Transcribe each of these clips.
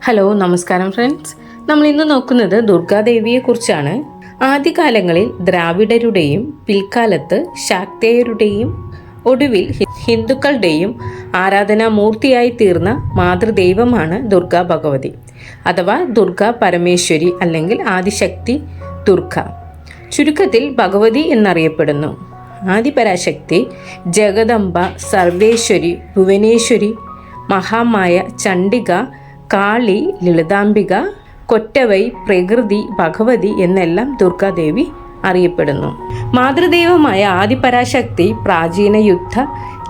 Hello, നമസ്കാരം friends. നമ്മൾ ഇന്ന് നോക്കുന്നത് ദുർഗാദേവിയെക്കുറിച്ചാണ്. ആദ്യകാലങ്ങളിൽ ദ്രാവിഡരുടെയും പിൽക്കാലത്ത് ശാക്തേയരുടെയും ഒടുവിൽ ഹിന്ദുക്കളുടെയും ആരാധനാമൂർത്തിയായി തീർന്ന മാതൃദൈവമാണ് ദുർഗാ ഭഗവതി അഥവാ ദുർഗാ പരമേശ്വരി അല്ലെങ്കിൽ ആദിശക്തി ദുർഗ. ചുരുക്കത്തിൽ ഭഗവതി എന്നറിയപ്പെടുന്നു. ആദിപരാശക്തി, ജഗദംബ, സർവേശ്വരി, ഭുവനേശ്വരി, മഹാമായ, ചണ്ഡിക, കാളി, ലളിതാംബിക, കൊറ്റവൈ, പ്രകൃതി, ഭഗവതി എന്നെല്ലാം ദുർഗാദേവി അറിയപ്പെടുന്നു. മാതൃദൈവമായ ആദിപരാശക്തി പ്രാചീന യുദ്ധ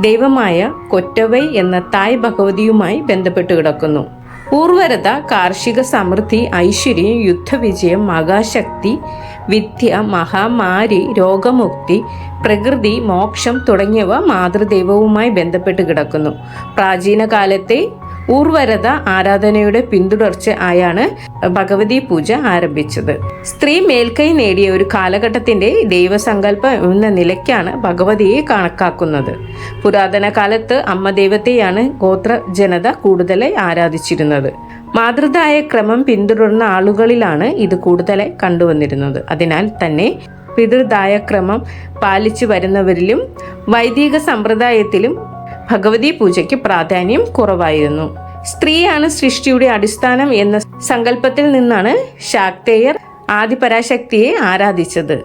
ദൈവമായ കൊറ്റവൈ എന്ന തായ് ഭഗവതിയുമായി ബന്ധപ്പെട്ട് കിടക്കുന്നു. ഊർവരത, കാർഷിക സമൃദ്ധി, ഐശ്വര്യം, യുദ്ധവിജയം, മഹാശക്തി, വിദ്യ, മഹാമാരി, രോഗമുക്തി, പ്രകൃതി, മോക്ഷം തുടങ്ങിയവ മാതൃദൈവവുമായി ബന്ധപ്പെട്ട് കിടക്കുന്നു. പ്രാചീന കാലത്തെ ഊർവരത ആരാധനയുടെ പിന്തുടർച്ച ആയാണ് ഭഗവതി പൂജ ആരംഭിച്ചത്. സ്ത്രീ മേൽക്കൈ നേടിയ ഒരു കാലഘട്ടത്തിന്റെ ദൈവസങ്കല്പം എന്ന നിലയ്ക്കാണ് ഭഗവതിയെ കണക്കാക്കുന്നത്. പുരാതന കാലത്ത് അമ്മ ദൈവത്തെയാണ് ഗോത്ര ജനത കൂടുതലായി ആരാധിച്ചിരുന്നത്. മാതൃദായ ക്രമം പിന്തുടർന്ന ആളുകളിലാണ് ഇത് കൂടുതലായി കണ്ടുവന്നിരുന്നത്. അതിനാൽ തന്നെ പിതൃദായ ക്രമം പാലിച്ചു വരുന്നവരിലും വൈദിക സമ്പ്രദായത്തിലും ഭഗവതി പൂജയ്ക്ക് പ്രാധാന്യം കുറവായിരുന്നു. സ്ത്രീയാണ് സൃഷ്ടിയുടെ അടിസ്ഥാനം എന്ന സങ്കല്പത്തിൽ നിന്നാണ് ശാക്തേയർ ആദിപരാശക്തിയെ ആരാധിച്ചത്.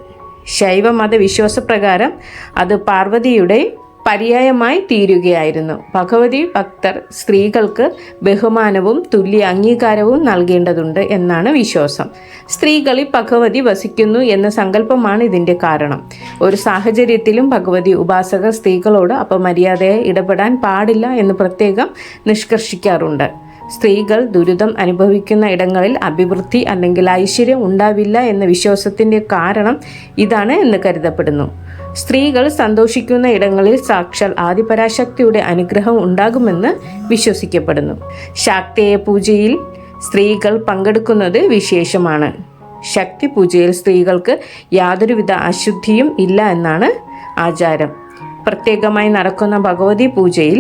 ശൈവ മതവിശ്വാസപ്രകാരം അത് പാർവതിയുടെ പര്യായമായി തീരുകയായിരുന്നു. ഭഗവതി ഭക്തർ സ്ത്രീകൾക്ക് ബഹുമാനവും തുല്യ അംഗീകാരവും നൽകേണ്ടതുണ്ട് എന്നാണ് വിശ്വാസം. സ്ത്രീകളിൽ ഭഗവതി വസിക്കുന്നു എന്ന സങ്കല്പമാണ് ഇതിൻ്റെ കാരണം. ഒരു സാഹചര്യത്തിലും ഭഗവതി ഉപാസകർ സ്ത്രീകളോട് അപമര്യാദയായി ഇടപെടാൻ പാടില്ല എന്ന് പ്രത്യേകം നിഷ്കർഷിക്കാറുണ്ട്. സ്ത്രീകൾ ദുരിതം അനുഭവിക്കുന്ന ഇടങ്ങളിൽ അഭിവൃദ്ധി അല്ലെങ്കിൽ ഐശ്വര്യം ഉണ്ടാവില്ല എന്ന വിശ്വാസത്തിൻ്റെ കാരണം ഇതാണ് എന്ന് കരുതപ്പെടുന്നു. സ്ത്രീകൾ സന്തോഷിക്കുന്ന ഇടങ്ങളിൽ സാക്ഷാൽ ആദിപരാശക്തിയുടെ അനുഗ്രഹം ഉണ്ടാകുമെന്ന് വിശ്വസിക്കപ്പെടുന്നു. ശാക്തേയ പൂജയിൽ സ്ത്രീകൾ പങ്കെടുക്കുന്നത് വിശേഷമാണ്. ശക്തി പൂജയിൽ സ്ത്രീകൾക്ക് യാതൊരുവിധ അശുദ്ധിയും ഇല്ല എന്നാണ് ആചാരം. പ്രത്യേകമായി നടക്കുന്ന ഭഗവതി പൂജയിൽ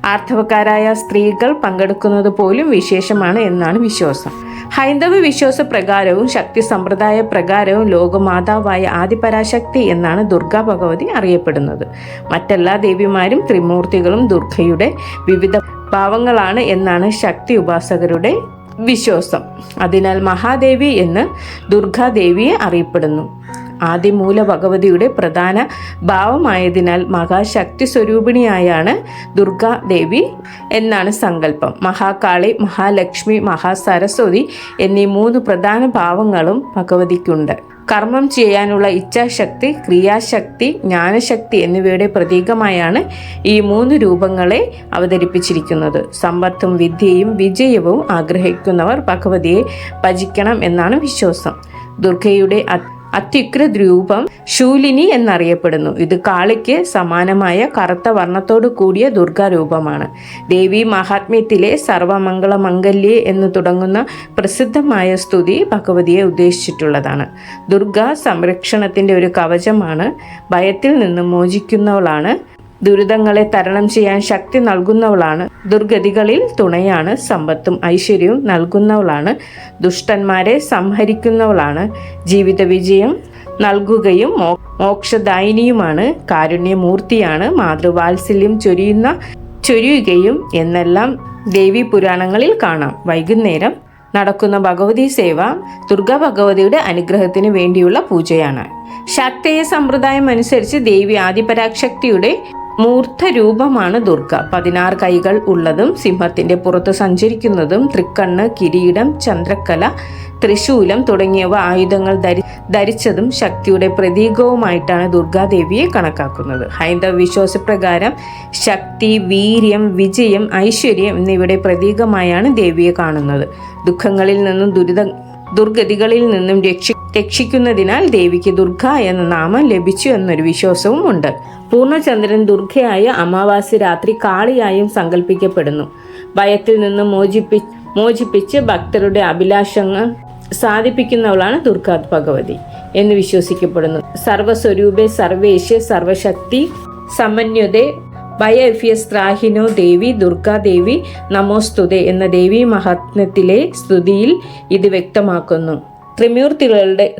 ആർത്തവക്കാരായ സ്ത്രീകൾ പങ്കെടുക്കുന്നത് പോലും വിശേഷമാണ് എന്നാണ് വിശ്വാസം. ഹൈന്ദവ വിശ്വാസ പ്രകാരവും ശക്തി സമ്പ്രദായ പ്രകാരവും ലോകമാതാവായ ആദിപരാശക്തി എന്നാണ് ദുർഗാ ഭഗവതി അറിയപ്പെടുന്നത്. മറ്റെല്ലാ ദേവിമാരും ത്രിമൂർത്തികളും ദുർഗയുടെ വിവിധ ഭാവങ്ങളാണ് എന്നാണ് ശക്തി ഉപാസകരുടെ വിശ്വാസം. അതിനാൽ മഹാദേവി എന്ന് ദുർഗാദേവിയെ അറിയപ്പെടുന്നു. ആദിമൂല ഭഗവതിയുടെ പ്രധാന ഭാവമായതിനാൽ മഹാശക്തി സ്വരൂപിണിയായാണ് ദുർഗാദേവി എന്നാണ് സങ്കല്പം. മഹാകാളി, മഹാലക്ഷ്മി, മഹാസരസ്വതി എന്നീ 3 പ്രധാന ഭാവങ്ങളും ഭഗവതിക്കുണ്ട്. കർമ്മം ചെയ്യാനുള്ള ഇച്ഛാശക്തി, ക്രിയാശക്തി, ജ്ഞാനശക്തി എന്നിവയുടെ പ്രതീകമായാണ് ഈ 3 രൂപങ്ങളെ അവതരിപ്പിച്ചിരിക്കുന്നത്. സമ്പത്തും വിദ്യയും വിജയവും ആഗ്രഹിക്കുന്നവർ ഭഗവതിയെ ഭജിക്കണം എന്നാണ് വിശ്വാസം. ദുർഗയുടെ അത്യുഗ്ര രൂപം ശൂലിനി എന്നറിയപ്പെടുന്നു. ഇത് കാളിക്ക് സമാനമായ കറുത്ത വർണ്ണത്തോടു കൂടിയ ദുർഗാരൂപമാണ്. ദേവി മഹാത്മ്യത്തിലെ സർവമംഗളമംഗല്യേ എന്ന് തുടങ്ങുന്ന പ്രസിദ്ധമായ സ്തുതി ഭഗവതിയെ ഉദ്ദേശിച്ചിട്ടുള്ളതാണ്. ദുർഗ സംരക്ഷണത്തിൻ്റെ ഒരു കവചമാണ്. ഭയത്തിൽ നിന്ന് മോചിക്കുന്നവളാണ്. ദുരിതങ്ങളെ തരണം ചെയ്യാൻ ശക്തി നൽകുന്നവളാണ്. ദുർഗതികളിൽ തുണയാണ്. സമ്പത്തും ഐശ്വര്യവും നൽകുന്നവളാണ്. ദുഷ്ടന്മാരെ സംഹരിക്കുന്നവളാണ്. ജീവിത വിജയം നൽകുകയും മോക്ഷദായിനിയുമാണ്. കാരുണ്യമൂർത്തിയാണ്. മാതൃവാത്സല്യം ചൊരിയുകയും എന്നെല്ലാം ദേവി പുരാണങ്ങളിൽ കാണാം. വൈകുന്നേരം നടക്കുന്ന ഭഗവതി സേവ ദുർഗാ ഭഗവതിയുടെ അനുഗ്രഹത്തിന് വേണ്ടിയുള്ള പൂജയാണ്. ശാക്തേയ സമ്പ്രദായം അനുസരിച്ച് ദേവി ആദിപരാശക്തിയുടെ മൂർത്ത രൂപമാണ് ദുർഗ. 16 കൈകൾ ഉള്ളതും സിംഹത്തിന്റെ പുറത്ത് സഞ്ചരിക്കുന്നതും തൃക്കണ്ണ്, കിരീടം, ചന്ദ്രക്കല, ത്രിശൂലം തുടങ്ങിയവ ആയുധങ്ങൾ ധരിച്ചതും ശക്തിയുടെ പ്രതീകവുമായിട്ടാണ് ദുർഗാദേവിയെ കണക്കാക്കുന്നത്. ഹൈന്ദവ വിശ്വാസപ്രകാരം ശക്തി, വീര്യം, വിജയം, ഐശ്വര്യം എന്നിവയുടെ പ്രതീകമായാണ് ദേവിയെ കാണുന്നത്. ദുഃഖങ്ങളിൽ നിന്നും ദുർഗതികളിൽ നിന്നും രക്ഷിക്കുന്നതിനാൽ ദേവിക്ക് ദുർഗ എന്ന നാമം ലഭിച്ചു എന്നൊരു വിശ്വാസവും ഉണ്ട്. പൂർണ്ണചന്ദ്രൻ ദുർഗയായ അമാവാസി രാത്രി കാളിയായും സങ്കല്പിക്കപ്പെടുന്നു. ഭയത്തിൽ നിന്നും മോചിപ്പിച്ച് ഭക്തരുടെ അഭിലാഷങ്ങൾ സാധിപ്പിക്കുന്നവളാണ് ദുർഗാ ഭഗവതി എന്ന് വിശ്വസിക്കപ്പെടുന്നു. സർവസ്വരൂപേ സർവേശ്യ സർവശക്തി സമന്വതേ ഭയഫ്യസ് ത്രാഹിനോ ദേവി ദുർഗാദേവി നമോസ്തുതേ എന്ന ദേവീ മഹാത്മ്യത്തിലെ സ്തുതിയിൽ ഇത് വ്യക്തമാക്കുന്നു.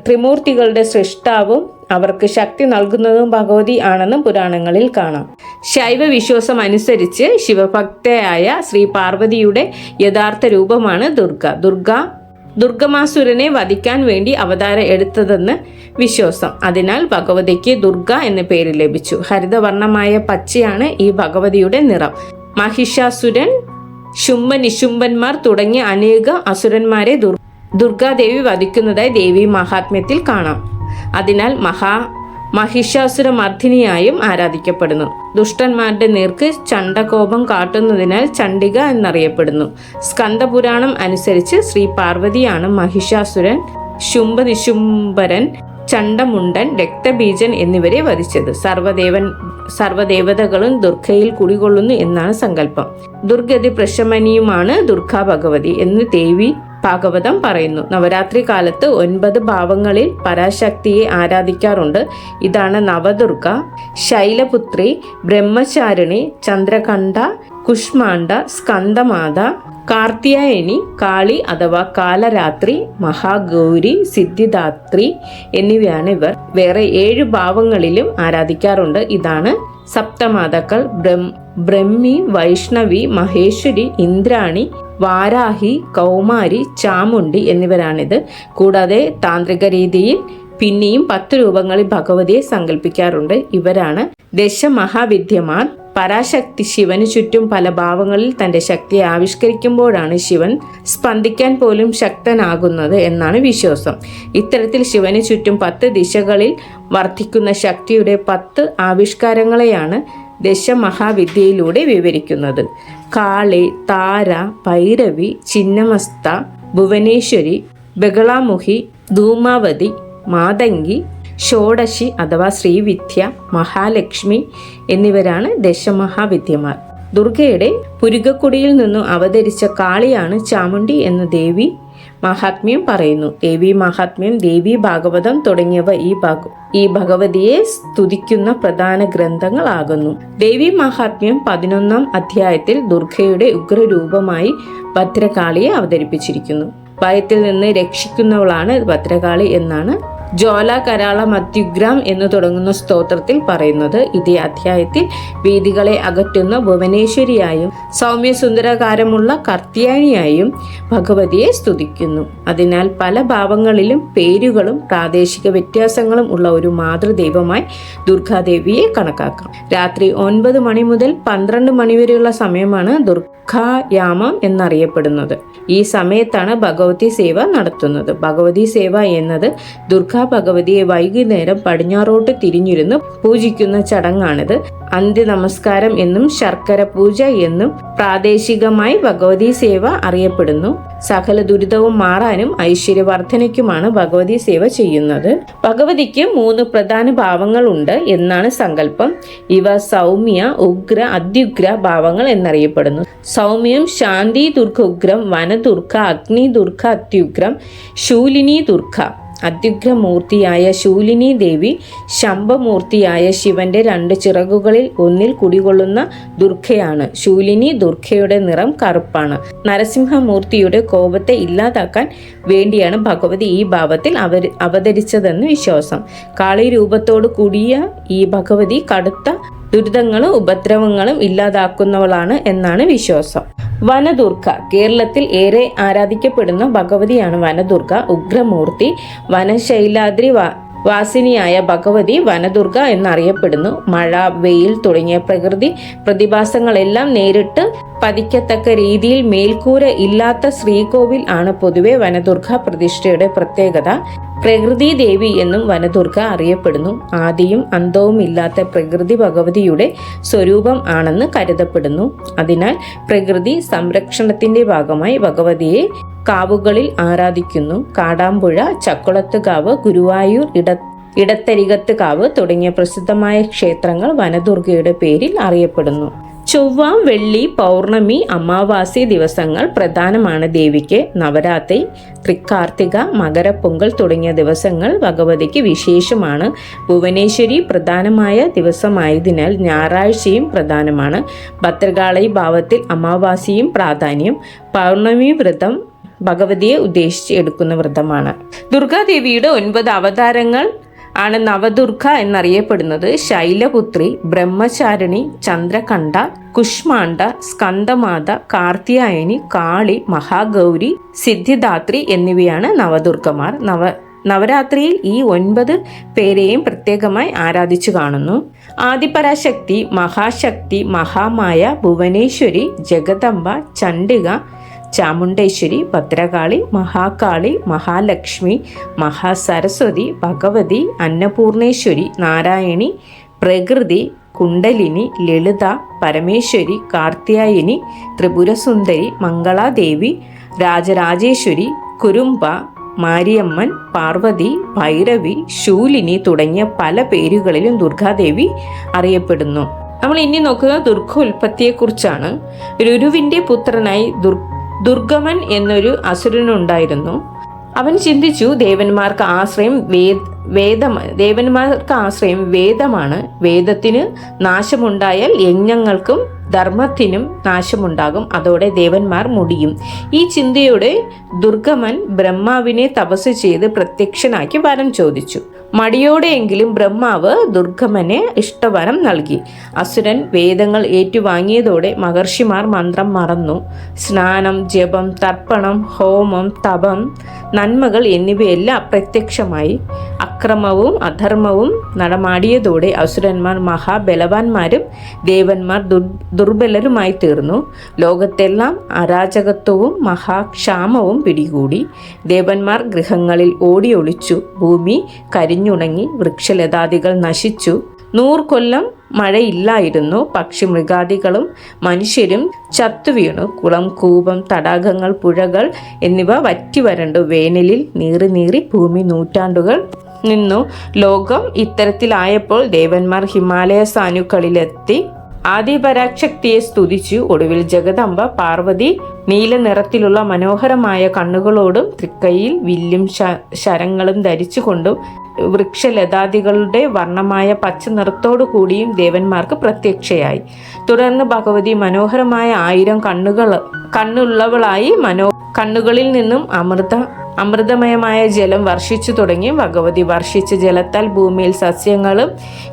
ത്രിമൂർത്തികളുടെ സൃഷ്ടാവും അവർക്ക് ശക്തി നൽകുന്നതും ഭഗവതി ആണെന്നും പുരാണങ്ങളിൽ കാണാം. ശൈവ വിശ്വാസം അനുസരിച്ച് ശിവഭക്തയായ ശ്രീ പാർവതിയുടെ യഥാർത്ഥ രൂപമാണ് ദുർഗമാസുരനെ വധിക്കാൻ വേണ്ടി അവതാരം എടുത്തതെന്ന് വിശ്വാസം. അതിനാൽ ഭഗവതിക്ക് ദുർഗ എന്ന പേര് ലഭിച്ചു. ഹരിതവർണ്ണമായ പച്ചയാണ് ഈ ഭഗവതിയുടെ നിറം. മഹിഷാസുരൻ, ശുംഭനിശുംഭന്മാർ തുടങ്ങിയ അനേക അസുരന്മാരെ ദുർഗാദേവി വധിക്കുന്നതായി ദേവി മഹാത്മ്യത്തിൽ കാണാം. അതിനാൽ മഹിഷാസുരമർദ്ദിനിയായും ആരാധിക്കപ്പെടുന്നു. ദുഷ്ടന്മാരുടെ നേർക്ക് ചണ്ഡകോപം കാട്ടുന്നതിനാൽ ചണ്ഡിക എന്നറിയപ്പെടുന്നു. സ്കന്ദപുരാണം അനുസരിച്ച് ശ്രീ പാർവതിയാണ് മഹിഷാസുരൻ, ശുംഭനിശുംഭരൻ, ചണ്ഡമുണ്ടൻ, രക്തബീജൻ എന്നിവരെ വധിച്ചത്. സർവദേവതകളും ദുർഗയിൽ കുടികൊള്ളുന്നു എന്നാണ് സങ്കല്പം. ദുർഗതി പ്രശമനിയുമാണ് ദുർഗാ ഭഗവതി എന്ന് ദേവി ഭാഗവതം പറയുന്നു. നവരാത്രി കാലത്ത് 9 ഭാവങ്ങളിൽ പരാശക്തിയെ ആരാധിക്കാറുണ്ട്. ഇതാണ് നവദുർഗ: ശൈലപുത്രി, ബ്രഹ്മചാരിണി, ചന്ദ്രകണ്ഠ, കുഷ്മാണ്ഡ, സ്കന്ദമാത, കാർത്തിയായനി, കാളി അഥവാ കാലരാത്രി, മഹാഗൗരി, സിദ്ധിദാത്രി എന്നിവയാണ് ഇവർ. വേറെ 7 ഭാവങ്ങളിലും ആരാധിക്കാറുണ്ട്. ഇതാണ് സപ്തമാതാക്കൾ: ബ്രഹ്മി, വൈഷ്ണവി, മഹേശ്വരി, ഇന്ദ്രാണി, വാരാഹി, കൗമാരി, ചാമുണ്ഡി എന്നിവരാണിത്. കൂടാതെ താന്ത്രിക രീതിയിൽ പിന്നെയും 10 രൂപങ്ങളിൽ ഭഗവതിയെ സങ്കല്പിക്കാറുണ്ട്. ഇവരാണ് ദശമഹാവിദ്യമാർ. പരാശക്തി ശിവന് ചുറ്റും പല ഭാവങ്ങളിൽ തന്റെ ശക്തിയെ ആവിഷ്കരിക്കുമ്പോഴാണ് ശിവൻ സ്പന്ദിക്കാൻ പോലും ശക്തനാകുന്നത് എന്നാണ് വിശ്വാസം. ഇത്തരത്തിൽ ശിവന് ചുറ്റും 10 ദിശകളിൽ വർദ്ധിക്കുന്ന ശക്തിയുടെ 10 ആവിഷ്കാരങ്ങളെയാണ് ദശമഹാവിദ്യയിലൂടെ വിവരിക്കുന്നത്. കാളി, താര, ഭൈരവി, ചിന്നമസ്ത, ഭുവനേശ്വരി, ബഗളാമുഖി, ധൂമാവതി, മാതംഗി, ഷോഡശി അഥവാ ശ്രീവിദ്യ, മഹാലക്ഷ്മി എന്നിവരാണ് ദശമഹാവിദ്യമാർ. ദുർഗയുടെ പുരുകക്കൊടിയിൽ നിന്നും അവതരിച്ച കാളിയാണ് ചാമുണ്ഡി എന്ന ദേവി മഹാത്മ്യം പറയുന്നു. ദേവി മഹാത്മ്യം, ദേവി ഭാഗവതം തുടങ്ങിയവ ഈ ഭഗവതിയെ സ്തുതിക്കുന്ന പ്രധാന ഗ്രന്ഥങ്ങളാകുന്നു. ദേവി മഹാത്മ്യം 11-ാം അധ്യായത്തിൽ ദുർഗയുടെ ഉഗ്രരൂപമായി ഭദ്രകാളിയെ അവതരിപ്പിച്ചിരിക്കുന്നു. ഭയത്തിൽ നിന്ന് രക്ഷിക്കുന്നവളാണ് ഭദ്രകാളി എന്നാണ് ജ്വാല കരാള മത്യുഗ്രാം എന്ന് തുടങ്ങുന്ന സ്തോത്രത്തിൽ പറയുന്നത്. ഇതേ അധ്യായത്തിൽ വേദികളെ അകറ്റുന്ന ഭുവനേശ്വരിയായും സൗമ്യസുന്ദരകാരമുള്ള കർത്തിയാനിയായും ഭഗവതിയെ സ്തുതിക്കുന്നു. അതിനാൽ പല ഭാവങ്ങളിലും പേരുകളും പ്രാദേശിക വ്യത്യാസങ്ങളും ഉള്ള ഒരു മാതൃദൈവമായി ദുർഗാദേവിയെ കണക്കാക്കാം. രാത്രി 9 മണി മുതൽ 12 മണി വരെയുള്ള സമയമാണ് ദുർഗായാമം എന്നറിയപ്പെടുന്നത്. ഈ സമയത്താണ് ഭഗവതി സേവ നടത്തുന്നത്. ഭഗവതി സേവ എന്നത് ദുർഗാ ഭഗവതിയെ വൈകുന്നേരം പടിഞ്ഞാറോട്ട് തിരിഞ്ഞിരുന്ന് പൂജിക്കുന്ന ചടങ്ങാണിത്. അന്ത്യ നമസ്കാരം എന്നും ശർക്കര പൂജ എന്നും പ്രാദേശികമായി ഭഗവതി സേവ അറിയപ്പെടുന്നു. സകല ദുരിതവും മാറാനും ഐശ്വര്യവർദ്ധനയ്ക്കുമാണ് ഭഗവതി സേവ ചെയ്യുന്നത്. ഭഗവതിക്ക് 3 പ്രധാന ഭാവങ്ങൾ ഉണ്ട് എന്നാണ് സങ്കല്പം. ഇവ സൗമ്യ, ഉഗ്ര, അത്യുഗ്ര ഭാവങ്ങൾ എന്നറിയപ്പെടുന്നു. സൗമ്യം ശാന്തി ദുർഗ ഉഗ്രം, വനദുർഗ, അഗ്നി ദുർഗ അത്യുഗ്രം, ശൂലിനി ദുർഗ. അത്യുഗ്രമൂർത്തിയായ ശൂലിനി ദേവി ശംഭമൂർത്തിയായ ശിവന്റെ 2 ചിറകുകളിൽ ഒന്നിൽ കുടികൊള്ളുന്ന ദുർഗയാണ്. ശൂലിനി ദുർഗയുടെ നിറം കറുപ്പാണ്. നരസിംഹമൂർത്തിയുടെ കോപത്തെ ഇല്ലാതാക്കാൻ വേണ്ടിയാണ് ഭഗവതി ഈ ഭാവത്തിൽ അവതരിച്ചതെന്ന് വിശ്വാസം. കാളി രൂപത്തോടു കൂടിയ ഈ ഭഗവതി കടുത്ത ദുരിതങ്ങളും ഉപദ്രവങ്ങളും ഇല്ലാതാക്കുന്നവളാണ് എന്നാണ് വിശ്വാസം. വനദുർഗ കേരളത്തിൽ ഏറെ ആരാധിക്കപ്പെടുന്ന ഭഗവതിയാണ് വനദുർഗ. ഉഗ്രമൂർത്തി വനശൈലാദ്രി വാസിനിയായ ഭഗവതി വനദുർഗ എന്നറിയപ്പെടുന്നു. മഴ, വെയിൽ തുടങ്ങിയ പ്രകൃതി പ്രതിഭാസങ്ങളെല്ലാം നേരിട്ട് പതിക്കത്തക്ക രീതിയിൽ മേൽക്കൂര ഇല്ലാത്ത ശ്രീകോവിൽ ആണ് പൊതുവെ വനദുർഗ പ്രതിഷ്ഠയുടെ പ്രത്യേകത. പ്രകൃതി ദേവി എന്നും വനദുർഗ അറിയപ്പെടുന്നു. ആദിയും അന്തവും ഇല്ലാത്ത പ്രകൃതി ഭഗവതിയുടെ സ്വരൂപം ആണെന്ന് കരുതപ്പെടുന്നു. അതിനാൽ പ്രകൃതി സംരക്ഷണത്തിന്റെ ഭാഗമായി ഭഗവതിയെ കാവുകളിൽ ആരാധിക്കുന്നു. കാടാമ്പുഴ, ചക്കുളത്തുകാവ്, ഗുരുവായൂർ, ഇടത്തരികത്ത് കാവ് തുടങ്ങിയ പ്രസിദ്ധമായ ക്ഷേത്രങ്ങൾ വനദുർഗയുടെ പേരിൽ അറിയപ്പെടുന്നു. ചൊവ്വ, വെള്ളി, പൗർണമി, അമാവാസി ദിവസങ്ങൾ പ്രധാനമാണ് ദേവിക്ക്. നവരാത്രി, തൃക്കാർത്തിക, മകരപ്പൊങ്കൽ തുടങ്ങിയ ദിവസങ്ങൾ ഭഗവതിക്ക് വിശേഷമാണ്. ഭുവനേശ്വരി പ്രധാനമായ ദിവസമായതിനാൽ ഞായറാഴ്ചയും പ്രധാനമാണ്. ഭദ്രകാളി ഭാവത്തിൽ അമാവാസിയും പ്രാധാന്യം. പൗർണമി വ്രതം ഭഗവതിയെ ഉദ്ദേശിച്ച് എടുക്കുന്ന വ്രതമാണ്. ദുർഗാദേവിയുടെ 9 അവതാരങ്ങൾ ആണ് നവദുർഗ എന്നറിയപ്പെടുന്നത്. ശൈലപുത്രി, ബ്രഹ്മചാരിണി, ചന്ദ്രകണ്ഠ, കുഷ്മാണ്ഡ, സ്കന്ദമാത, കാർത്യായനി, കാളി, മഹാഗൗരി, സിദ്ധിദാത്രി എന്നിവയാണ് നവദുർഗമാർ. നവരാത്രിയിൽ ഈ 9 പേരെയും പ്രത്യേകമായി ആരാധിച്ചു കാണുന്നു. ആദിപരാശക്തി, മഹാശക്തി, മഹാമായ, ഭുവനേശ്വരി, ജഗദംബ, ചണ്ഡിക, ചാമുണ്ടേശ്വരി, ഭദ്രകാളി, മഹാകാളി, മഹാലക്ഷ്മി, മഹാസരസ്വതി, ഭഗവതി, അന്നപൂർണേശ്വരി, നാരായണി, പ്രകൃതി, കുണ്ടലിനി, ലളിത, പരമേശ്വരി, കാർത്യായനി, ത്രിപുരസുന്ദരി, മംഗളാദേവി, രാജരാജേശ്വരി, കുരുംബ, മാരിയമ്മൻ, പാർവതി, ഭൈരവി, ശൂലിനി തുടങ്ങിയ പല പേരുകളിലും ദുർഗാദേവി അറിയപ്പെടുന്നു. നമ്മൾ ഇനി നോക്കുന്നത് ദുർഗ ഉൽപ്പത്തിയെക്കുറിച്ചാണ്. രുരുവിൻ്റെ പുത്രനായി ദുർഗമൻ എന്നൊരു അസുരനുണ്ടായിരുന്നു. അവൻ ചിന്തിച്ചു, ദേവന്മാർക്ക് ആശ്രയം വേദമാണ്. വേദത്തിന് നാശമുണ്ടായാൽ യജ്ഞങ്ങൾക്കും ധർമ്മത്തിനും നാശമുണ്ടാകും. അതോടെ ദേവന്മാർ മുടിയും. ഈ ചിന്തയോടെ ദുർഗമൻ ബ്രഹ്മാവിനെ തപസ് ചെയ്ത് പ്രത്യക്ഷനാക്കി വരം ചോദിച്ചു. മടിയോടെയെങ്കിലും ബ്രഹ്മാവ് ദുർഗമനെ ഇഷ്ടവരം നൽകി. അസുരൻ വേദങ്ങൾ ഏറ്റുവാങ്ങിയതോടെ മഹർഷിമാർ മന്ത്രം മറന്നു. സ്നാനം, ജപം, തർപ്പണം, ഹോമം, തപം, നന്മകൾ എന്നിവയെല്ലാം അപ്രത്യക്ഷമായി. അക്രമവും അധർമ്മവും നടമാടിയതോടെ അസുരന്മാർ മഹാബലവാന്മാരും ദേവന്മാർ ദുർബലരുമായി തീർന്നു. ലോകത്തെല്ലാം അരാജകത്വവും മഹാക്ഷാമവും പിടികൂടി. ദേവന്മാർ ഗൃഹങ്ങളിൽ ഓടിയൊളിച്ചു. ഭൂമി കരിഞ്ഞുണങ്ങി, വൃക്ഷലതാദികൾ നശിച്ചു. 100 കൊല്ലം മഴയില്ലായിരുന്നു. പക്ഷി മൃഗാദികളും മനുഷ്യരും ചത്തുവീണു. കുളം, കൂപം, തടാകങ്ങൾ, പുഴകൾ എന്നിവ വറ്റി വരണ്ടു. വേനലിൽ നീറി ഭൂമി നൂറ്റാണ്ടുകൾ നിന്നു. ലോകം ഇത്തരത്തിലായപ്പോൾ ദേവന്മാർ ഹിമാലയ സാനുക്കളിലെത്തി ആദിപരാശക്തിയെ സ്തുതിച്ചു. ഒടുവിൽ ജഗദംബ പാർവതി നീല നിറത്തിലുള്ള മനോഹരമായ കണ്ണുകളോടും തൃക്കൈയിൽ വില്ലും ശരങ്ങളും ധരിച്ചുകൊണ്ടും വൃക്ഷലതാദികളുടെ വർണ്ണമായ പച്ച നിറത്തോടു കൂടിയും ദേവന്മാർക്ക് പ്രത്യക്ഷയായി. തുടർന്ന് ഭഗവതി മനോഹരമായ 1000 കണ്ണുള്ളവളായി കണ്ണുകളിൽ നിന്നും അമൃതമയമായ ജലം വർഷിച്ചു തുടങ്ങി. ഭഗവതി വർഷിച്ച ജലത്താൽ ഭൂമിയിൽ സസ്യങ്ങളും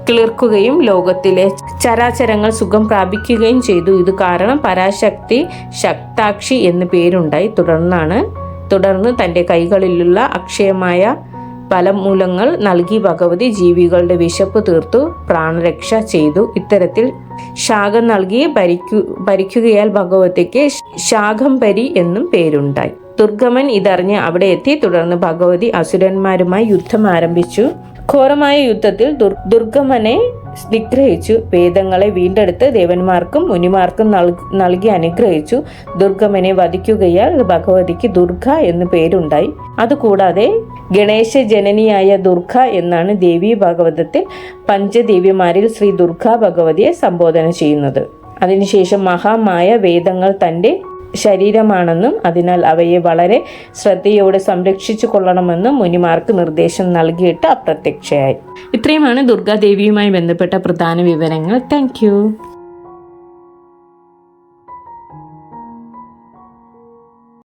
കിളിർക്കുകയും ലോകത്തിലെ ചരാചരങ്ങൾ സുഖം പ്രാപിക്കുകയും ചെയ്തു. ഇത് കാരണം പരാശക്തി ശക്താക്ഷി എന്ന് പേരുണ്ടായി. തുടർന്ന് തൻ്റെ കൈകളിലുള്ള അക്ഷയമായ ഫലമൂലങ്ങൾ നൽകി ഭഗവതി ജീവികളുടെ വിശപ്പ് തീർത്തു പ്രാണരക്ഷ ചെയ്തു. ഇത്തരത്തിൽ ശാഖം നൽകി ഭരിക്കുകയാൽ ഭഗവതിക്ക് ശാഖംഭരി എന്നും പേരുണ്ടായി. ദുർഗമൻ ഇതറിഞ്ഞ് അവിടെ എത്തി. തുടർന്ന് ഭഗവതി അസുരന്മാരുമായി യുദ്ധം ആരംഭിച്ചു. ഘോരമായ യുദ്ധത്തിൽ ദുർഗമനെ നിഗ്രഹിച്ചു. വേദങ്ങളെ വീണ്ടെടുത്ത് ദേവന്മാർക്കും മുനിമാർക്കും നൽകി അനുഗ്രഹിച്ചു. ദുർഗമനെ വധിക്കുകയാൽ ഭഗവതിക്ക് ദുർഗ എന്ന് പേരുണ്ടായി. അതുകൂടാതെ ഗണേശ ജനനിയായ ദുർഗ എന്നാണ് ദേവി ഭാഗവതത്തിൽ പഞ്ചദേവിമാരിൽ ശ്രീ ദുർഗ ഭഗവതിയെ സംബോധന ചെയ്യുന്നത്. അതിനുശേഷം മഹാമായ വേദങ്ങൾ തൻ്റെ ശരീരമാണെന്നും അതിനാൽ അവയെ വളരെ ശ്രദ്ധയോടെ സംരക്ഷിച്ചു കൊള്ളണമെന്നും മുനിമാർക്ക് നിർദ്ദേശം നൽകിയിട്ട് അപ്രത്യക്ഷയായി. ഇത്രയുമാണ് ദുർഗാദേവിയുമായി ബന്ധപ്പെട്ട പ്രധാന വിവരങ്ങൾ. താങ്ക്